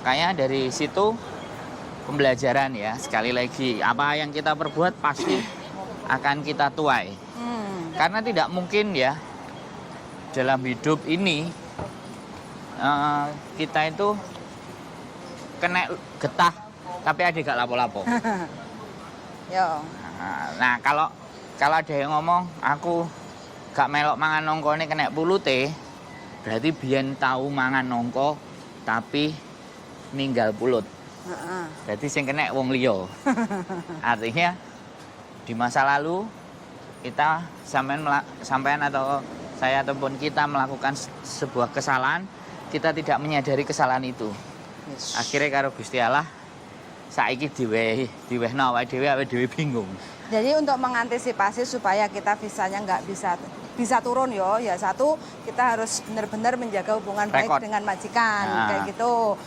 Makanya dari situ pembelajaran ya, sekali lagi, apa yang kita perbuat pasti akan kita tuai. Karena tidak mungkin ya, dalam hidup ini, kita itu kena getah, tapi ada gak lapo-lapo. Nah, kalau ada yang ngomong, aku gak melok mangan nongko ini kena pulute, berarti biyen tahu mangan nongko, tapi ninggal pulut. Berarti sing kena wong liya. Artinya di masa lalu kita sampean atau saya ataupun kita melakukan sebuah kesalahan, kita tidak menyadari kesalahan itu. Akhirnya karo Gusti Allah saiki diwehno awake dhewe bingung. Jadi untuk mengantisipasi supaya kita visanya nggak bisa turun ya satu kita harus benar-benar menjaga hubungan baik dengan majikan kayak gitu.